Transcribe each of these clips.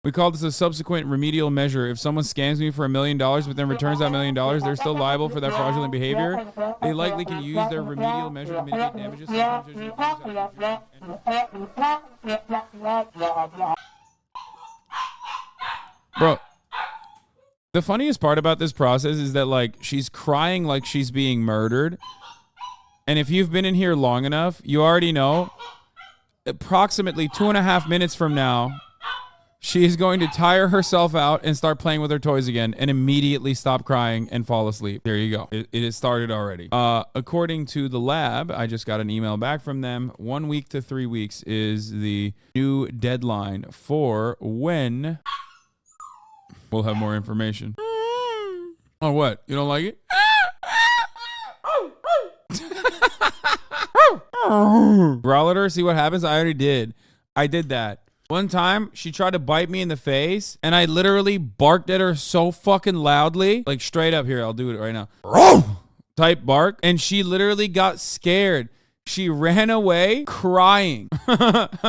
We call this a subsequent remedial measure. If someone scams me for $1 million but then returns that $1 million, they're still liable for that fraudulent behavior. They likely can use their remedial measure to mitigate damages. Bro, the funniest part about this process is that, like, she's crying like she's being murdered. And if you've been in here long enough, you already know approximately 2.5 minutes from now, she is going to tire herself out and start playing with her toys again and immediately stop crying and fall asleep. There you go. It has started already. According to the lab, I just got an email back from them. 1 week to 3 weeks is the new deadline for when we'll have more information. Oh, what? You don't like it? Growl at her, see what happens? I already did. I did that. One time, she tried to bite me in the face, and I literally barked at her so fucking loudly. Like, straight up here, I'll do it right now. Type bark, and she literally got scared. She ran away crying. I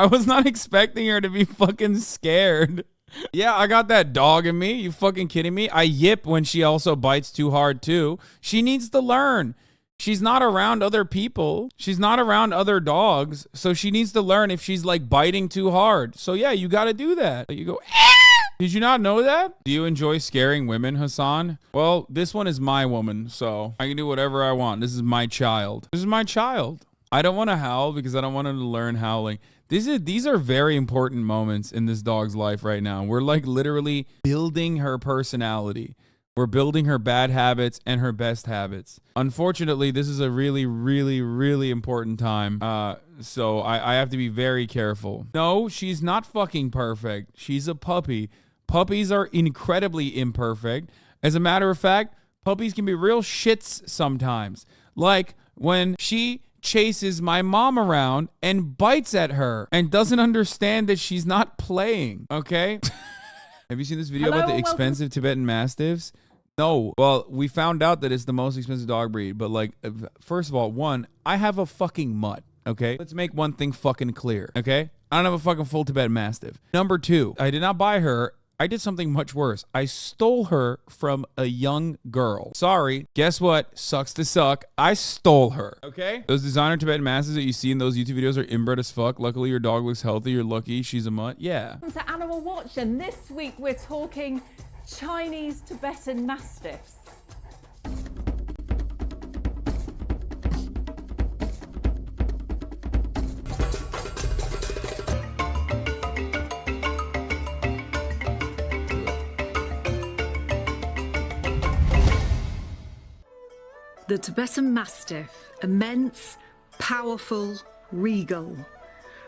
was not expecting her to be fucking scared. Yeah, I got that dog in me. You fucking kidding me? I yip when she also bites too hard, too. She needs to learn. She's not around other people. She's not around other dogs. So she needs to learn if she's like biting too hard. So yeah, you got to do that. You go, did you not know that? Do you enjoy scaring women, Hasan? Well, this one is my woman, so I can do whatever I want. This is my child. This is my child. I don't want to howl because I don't want him to learn howling. These are very important moments in this dog's life right now. We're like literally building her personality. We're building her bad habits and her best habits. Unfortunately, this is a really, really, really important time. So I have to be very careful. No, she's not fucking perfect. She's a puppy. Puppies are incredibly imperfect. As a matter of fact, puppies can be real shits sometimes. Like when she chases my mom around and bites at her and doesn't understand that she's not playing, okay? Have you seen this video about the expensive Tibetan Mastiffs? No. Well, we found out that it's the most expensive dog breed. But, like, first of all, one, I have a fucking mutt, okay? Let's make one thing fucking clear, okay? I don't have a fucking full Tibetan Mastiff. Number two, I did not buy her. I did something much worse. I stole her from a young girl. Sorry. Guess what? Sucks to suck. I stole her. Okay? Those designer Tibetan Mastiffs that you see in those YouTube videos are inbred as fuck. Luckily, your dog looks healthy. You're lucky. She's a mutt. Yeah. Welcome to Animal Watch, and this week we're talking Chinese Tibetan Mastiffs. The Tibetan Mastiff, immense, powerful, regal.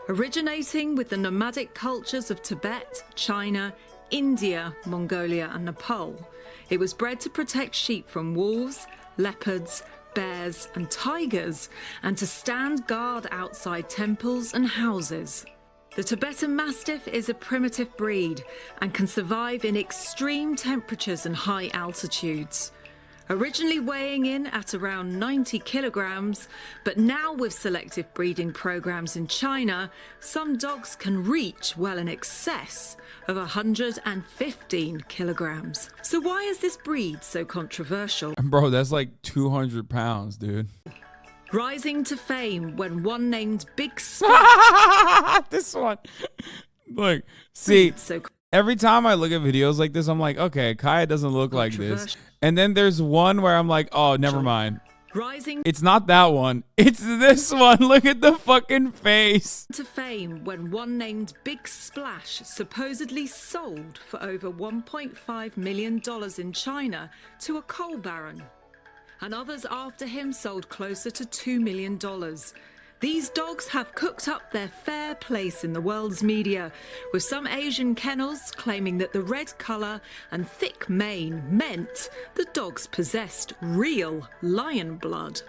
Originating with the nomadic cultures of Tibet, China, India, Mongolia and Nepal, it was bred to protect sheep from wolves, leopards, bears and tigers, and to stand guard outside temples and houses. The Tibetan Mastiff is a primitive breed and can survive in extreme temperatures and high altitudes. Originally weighing in at around 90 kilograms, but now with selective breeding programs in China, some dogs can reach well in excess of 115 kilograms. So why is this breed so controversial? Bro, that's like 200 pounds, dude. Rising to fame when one named Big This one. Look, see, every time I look at videos like this, I'm like, okay, Kaya doesn't look like this. And then there's one where I'm like, oh, never mind. Rising It's not that one. It's this one. Look at the fucking face. to fame when one named Big Splash supposedly sold for over $1.5 million in China to a coal baron. And others after him sold closer to $2 million. These dogs have cooked up their fair place in the world's media, with some Asian kennels claiming that the red colour and thick mane meant the dogs possessed real lion blood.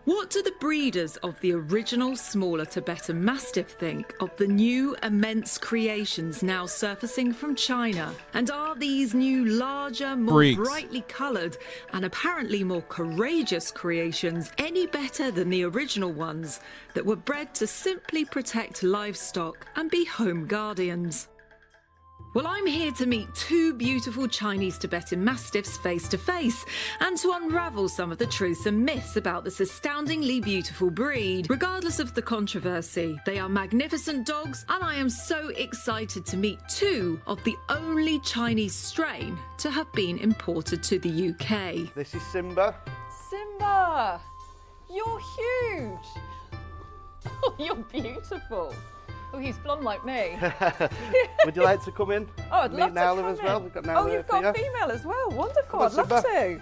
What do the breeders of the original smaller Tibetan Mastiff think of the new immense creations now surfacing from China? And are these new larger, more brightly coloured and apparently more courageous creations any better than the original ones that were bred to simply protect livestock and be home guardians? Well, I'm here to meet two beautiful Chinese Tibetan Mastiffs face to face and to unravel some of the truths and myths about this astoundingly beautiful breed. Regardless of the controversy, they are magnificent dogs, and I am so excited to meet two of the only Chinese strain to have been imported to the UK. This is Simba. Simba, you're huge. Oh, you're beautiful. Oh, he's blonde like me. Would you like to come in? Oh, I'd love to come as in. well. We've got Oh, you've got a female as well. Wonderful. I'd love to.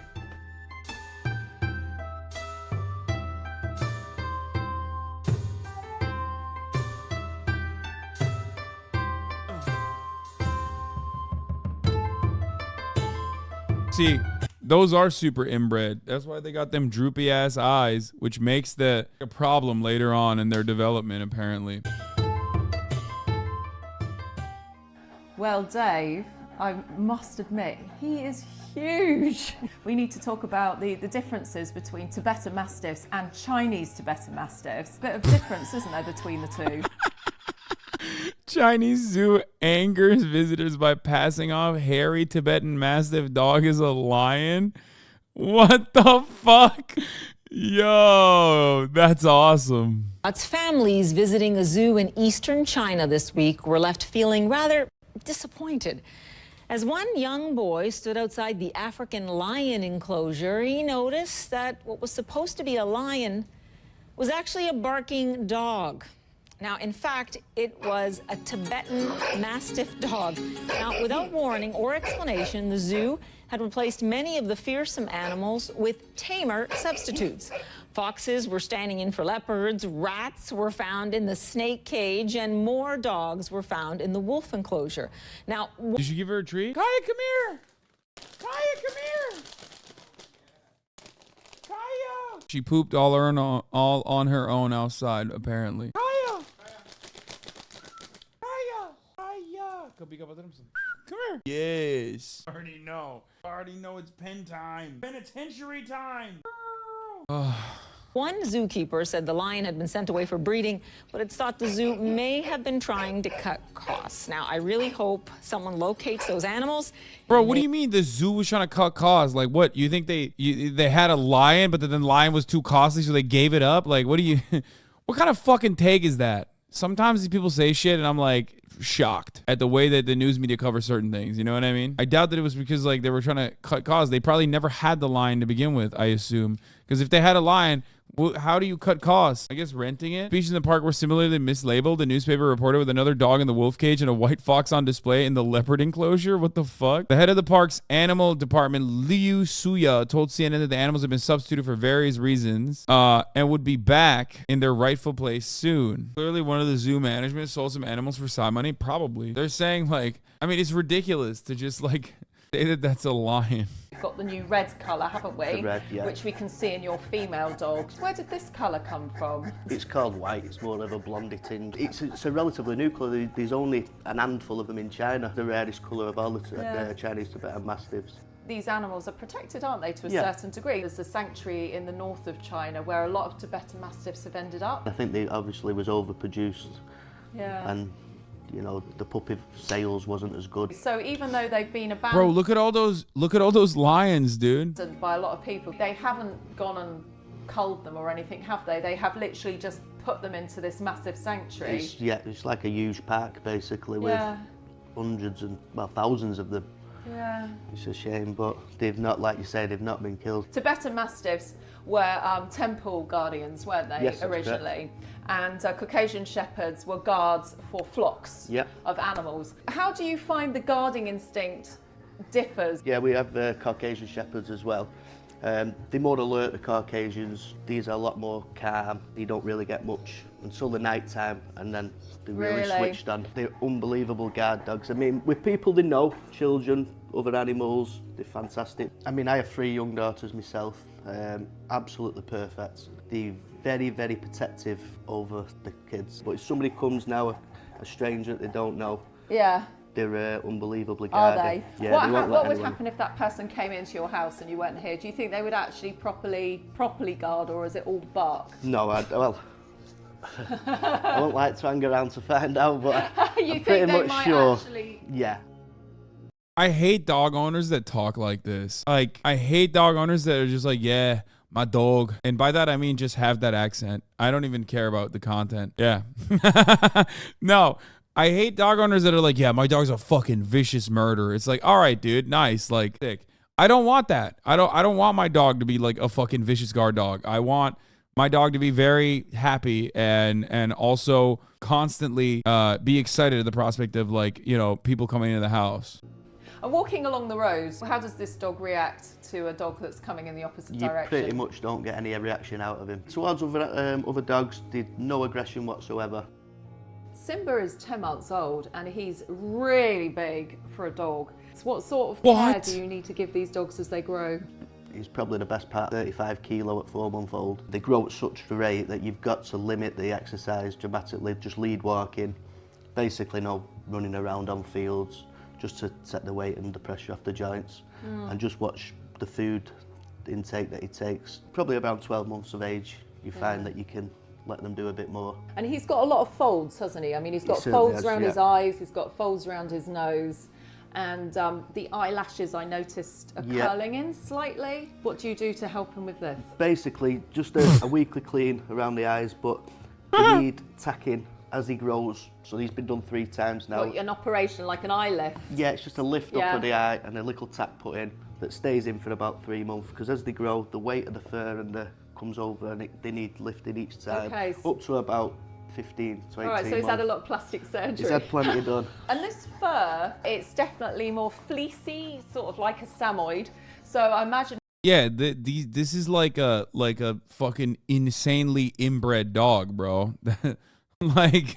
See, those are super inbred. That's why they got them droopy ass eyes, which makes a problem later on in their development, apparently. Well, Dave, I must admit, he is huge. We need to talk about the differences between Tibetan Mastiffs and Chinese Tibetan Mastiffs. Bit of difference, isn't there, between the two? Chinese zoo angers visitors by passing off hairy Tibetan Mastiff dog as a lion. What the fuck? Yo, that's awesome. Its families visiting a zoo in eastern China this week were left feeling rather disappointed. As one young boy stood outside the African lion enclosure, he noticed that what was supposed to be a lion was actually a barking dog. Now, in fact, it was a Tibetan Mastiff dog. Now, without warning or explanation, the zoo had replaced many of the fearsome animals with tamer substitutes. Foxes were standing in for leopards, rats were found in the snake cage, and more dogs were found in the wolf enclosure. Now, did you give her a treat? Kaya, come here! Kaya, come here! Kaya! She pooped all on her own outside, apparently. Kaya! Kaya! Kaya! Come here. Yes. I already know it's pen time. Penitentiary time. one zookeeper said the lion had been sent away for breeding, but it's thought the zoo may have been trying to cut costs. Now, I really hope someone locates those animals. Bro, what do you mean the zoo was trying to cut costs? Like, what? You think they had a lion, but then the lion was too costly, so they gave it up? Like, what do you... What kind of fucking take is that? Sometimes these people say shit, and I'm like shocked at the way that the news media covers certain things. You know what I mean? I doubt that it was because like they were trying to cut costs. They probably never had the lion to begin with, I assume. Because if they had a lion, how do you cut costs? I guess renting it. Species in the park were similarly mislabeled. The newspaper reported with another dog in the wolf cage and a white fox on display in the leopard enclosure. What the fuck? The head of the park's animal department, Liu Suya, told CNN that the animals have been substituted for various reasons and would be back in their rightful place soon. Clearly, one of the zoo management sold some animals for side money. Probably. They're saying like, I mean, it's ridiculous to just like say that that's a lion. We've got the new red colour, haven't we? The red, yeah. Which we can see in your female dog. Where did this colour come from? It's called white. It's more of a blondie tinge. It's a relatively new colour. There's only an handful of them in China. The rarest colour of all the Chinese Tibetan Mastiffs. These animals are protected, aren't they, to a certain degree? There's a sanctuary in the north of China where a lot of Tibetan Mastiffs have ended up. I think they obviously was overproduced. Yeah. And you know, the puppy sales wasn't as good. So even though they've been abandoned, Bro, look at all those lions, dude. by a lot of people, they haven't gone and culled them or anything, have they? They have literally just put them into this massive sanctuary. It's like a huge park basically with hundreds and thousands of them. Yeah. It's a shame, but they've not, like you say, they've not been killed. Tibetan Mastiffs were temple guardians, weren't they, yes, originally? And Caucasian Shepherds were guards for flocks of animals. How do you find the guarding instinct differs? Yeah, we have Caucasian Shepherds as well. They're more alert, the Caucasians. These are a lot more calm. They don't really get much until the night time, and then they really switched on. They're unbelievable guard dogs. I mean, with people they know, children, other animals, they're fantastic. I mean, I have 3 young daughters myself, absolutely perfect. They're very, very protective over the kids. But if somebody comes now, a stranger that they don't know, they're unbelievably guarded. Are they? Yeah, what would happen if that person came into your house and you weren't here? Do you think they would actually properly guard, or is it all bark? No, I won't like to hang around to find out, but You I'm think pretty they much might sure. actually... Yeah, I hate dog owners that talk like this. Like, I hate dog owners that are just like, yeah, my dog. And by that, I mean just have that accent. I don't even care about the content. Yeah. No, I hate dog owners that are like, yeah, my dog's a fucking vicious murderer. It's like, all right, dude, nice. Like, sick. I don't want that. I don't want my dog to be like a fucking vicious guard dog. I want my dog to be very happy and also constantly be excited at the prospect of, like, you know, people coming into the house. And walking along the road, how does this dog react to a dog that's coming in the opposite direction? You pretty much don't get any reaction out of him. Towards other dogs, no aggression whatsoever. Simba is 10 months old and he's really big for a dog. So what sort of care do you need to give these dogs as they grow? He's probably the best part, 35 kilo at 4-month-old. They grow at such a rate that you've got to limit the exercise dramatically, just lead walking, basically no running around on fields, just to set the weight and the pressure off the joints, and just watch the food intake that he takes. Probably around 12 months of age, you find that you can let them do a bit more. And he's got a lot of folds, hasn't he? I mean, he's got folds around his eyes, he's got folds around his nose, and the eyelashes I noticed are curling in slightly. What do you do to help him with this? Basically, just a weekly clean around the eyes, but they need tacking as he grows. So he's been done 3 times now. What, an operation like an eye lift? Yeah, it's just a lift up of the eye and a little tack put in that stays in for about 3 months, because as they grow, the weight of the fur and comes over and they need lifting each time, up to about 15 to 18 All right, so he's had a lot of plastic surgery. He's had plenty done. And this fur, it's definitely more fleecy, sort of like a Samoyed. So I imagine. Yeah, this is like a fucking insanely inbred dog, bro. Like,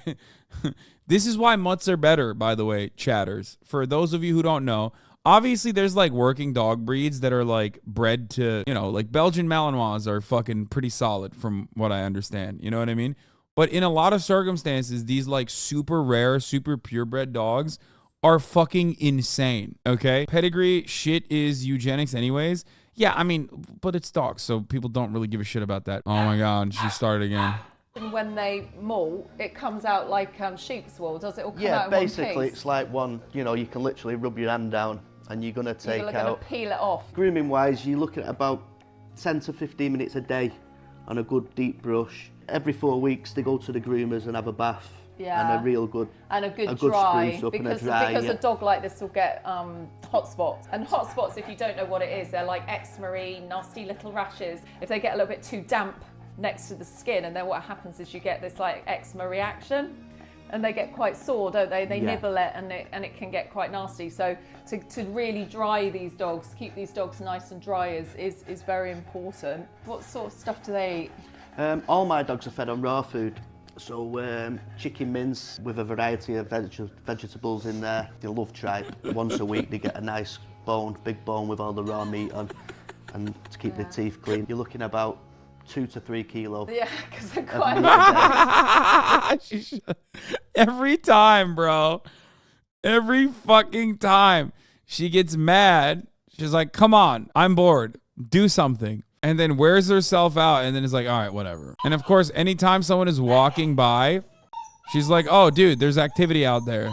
this is why mutts are better, by the way, chatters. For those of you who don't know, obviously there's like working dog breeds that are like bred to, you know, like Belgian Malinois are fucking pretty solid from what I understand. You know what I mean? But in a lot of circumstances, these like super rare, super purebred dogs are fucking insane, okay? Pedigree shit is eugenics anyways. Yeah, I mean, but it's dogs, so people don't really give a shit about that. Oh my God, she started again. When they molt, it comes out like sheep's wool. Does it all come out in one piece? Yeah, basically it's like one, you know, you can literally rub your hand down and you're going to take out. You're going to peel it off. Grooming wise, you're looking at about 10 to 15 minutes a day on a good deep brush. Every 4 weeks they go to the groomers and have a bath. Yeah. And a real good, and a good dry, spruce up because, and a dry, because a dog like this will get hot spots. And hot spots, if you don't know what it is, they're like eczema, nasty little rashes. If they get a little bit too damp next to the skin, and then what happens is you get this like eczema reaction, and they get quite sore, don't they? They nibble it, and it can get quite nasty. So to really dry these dogs, keep these dogs nice and dry is very important. What sort of stuff do they eat? All my dogs are fed on raw food. So chicken mince with a variety of vegetables in there. They love tripe. Once a week they get a nice bone, big bone with all the raw meat on, and to keep their teeth clean. You're looking about 2 to 3 kilos. Yeah, because they're quite. Every time, bro. Every fucking time she gets mad, she's like, come on, I'm bored. Do something. And then wears herself out and then is like, all right, whatever. And of course, anytime someone is walking by, she's like, oh, dude, there's activity out there.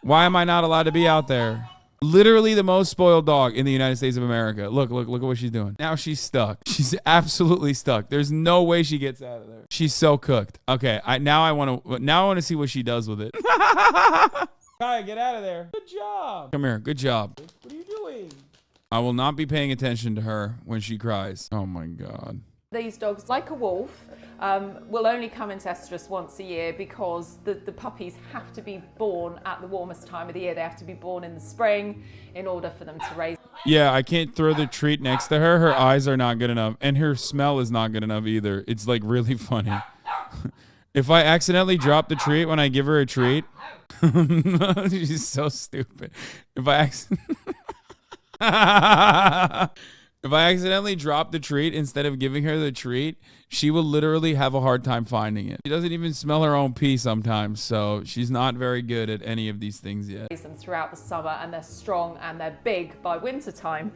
Why am I not allowed to be out there? Literally the most spoiled dog in the United States of America. Look at what she's doing. Now she's stuck. She's absolutely stuck. There's no way she gets out of there. She's so cooked. Okay, now I want to see what she does with it. Kaya, get out of there. Good job. Come here. Good job. What are you doing? I will not be paying attention to her when she cries. Oh my God. These dogs, like a wolf, will only come into estrus once a year because the puppies have to be born at the warmest time of the year. They have to be born in the spring in order for them to raise. Yeah, I can't throw the treat next to her. Her eyes are not good enough. And her smell is not good enough either. It's like really funny. If I accidentally drop the treat when I give her a treat, she's so stupid. If I accidentally drop the treat instead of giving her the treat, she will literally have a hard time finding it. She doesn't even smell her own pee sometimes, so she's not very good at any of these things yet. Them throughout the summer, and they're strong and they're big by winter time.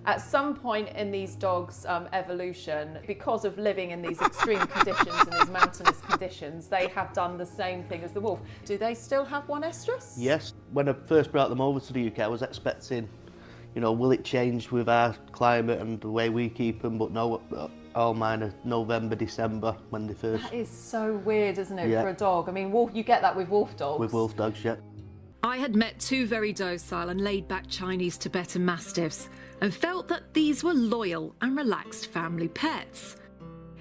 At some point in these dogs' evolution, because of living in these extreme conditions and these mountainous conditions, they have done the same thing as the wolf. Do they still have one estrus? Yes. When I first brought them over to the UK, I was expecting, you know, will it change with our climate and the way we keep them? But no, all mine are November, December when they first... That is so weird, isn't it, Yeah. for a dog? I mean, wolf, you get that with wolf dogs. With wolf dogs, yeah. I had met two very docile and laid-back Chinese Tibetan Mastiffs and felt that these were loyal and relaxed family pets.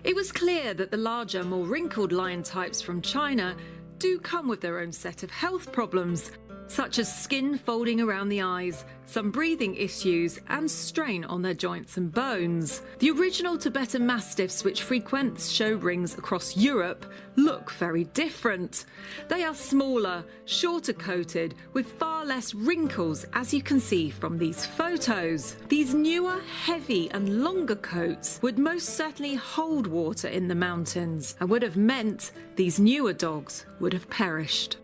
It was clear that the larger, more wrinkled lion types from China do come with their own set of health problems, such as skin folding around the eyes, some breathing issues, and strain on their joints and bones. The original Tibetan Mastiffs, which frequent show rings across Europe, look very different. They are smaller, shorter coated, with far less wrinkles, as you can see from these photos. These newer, heavy and longer coats would most certainly hold water in the mountains and would have meant these newer dogs would have perished.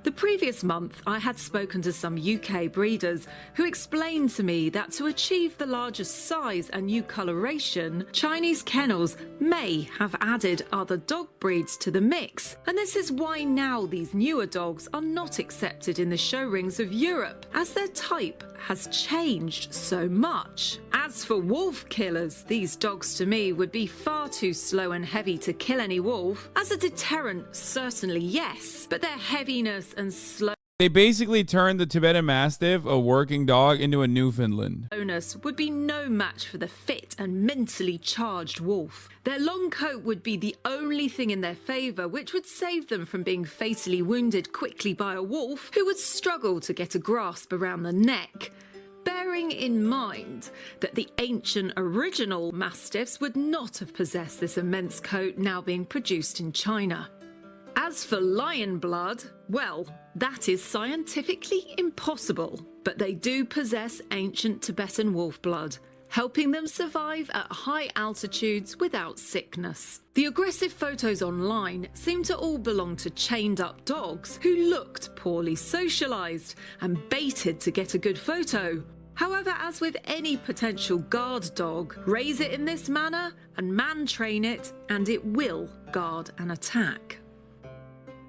The previous month, I had spoken to some UK breeders who explained to me that to achieve the larger size and new coloration, Chinese kennels may have added other dog breeds to the mix. And this is why now these newer dogs are not accepted in the show rings of Europe, as their type has changed so much. As for wolf killers, these dogs to me would be far too slow and heavy to kill any wolf. As a deterrent, certainly yes, but their heaviness and slowness They basically turned the Tibetan Mastiff, a working dog, into a Newfoundland. would be no match for the fit and mentally charged wolf. Their long coat would be the only thing in their favour which would save them from being fatally wounded quickly by a wolf who would struggle to get a grasp around the neck. Bearing in mind that the ancient original Mastiffs would not have possessed this immense coat now being produced in China. As for lion blood, well, that is scientifically impossible, but they do possess ancient Tibetan wolf blood, helping them survive at high altitudes without sickness. The aggressive photos online seem to all belong to chained up dogs who looked poorly socialised and baited to get a good photo. However, as with any potential guard dog, raise it in this manner and man train it, and it will guard an attack.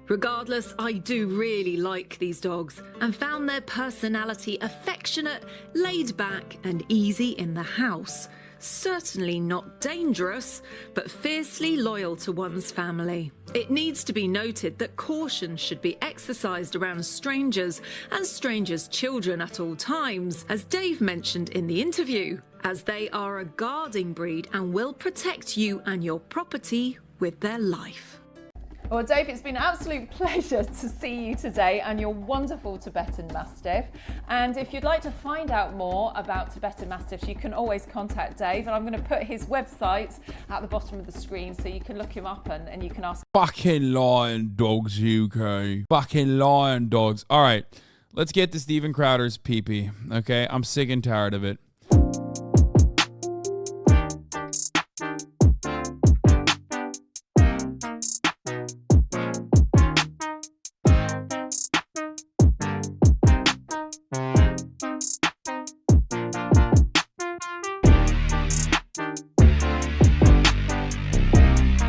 Regardless, I do really like these dogs and found their personality affectionate, laid back and easy in the house. Certainly not dangerous, but fiercely loyal to one's family. It needs to be noted that caution should be exercised around strangers and strangers' children at all times, as Dave mentioned in the interview, as they are a guarding breed and will protect you and your property with their life. Well, Dave, it's been an absolute pleasure to see you today and your wonderful Tibetan Mastiff. And if you'd like to find out more about Tibetan Mastiffs, you can always contact Dave. And I'm going to put his website at the bottom of the screen so you can look him up and you can ask. Fucking lion dogs, UK. Fucking lion dogs. All right, let's get to Steven Crowder's pee-pee, okay? I'm sick and tired of it.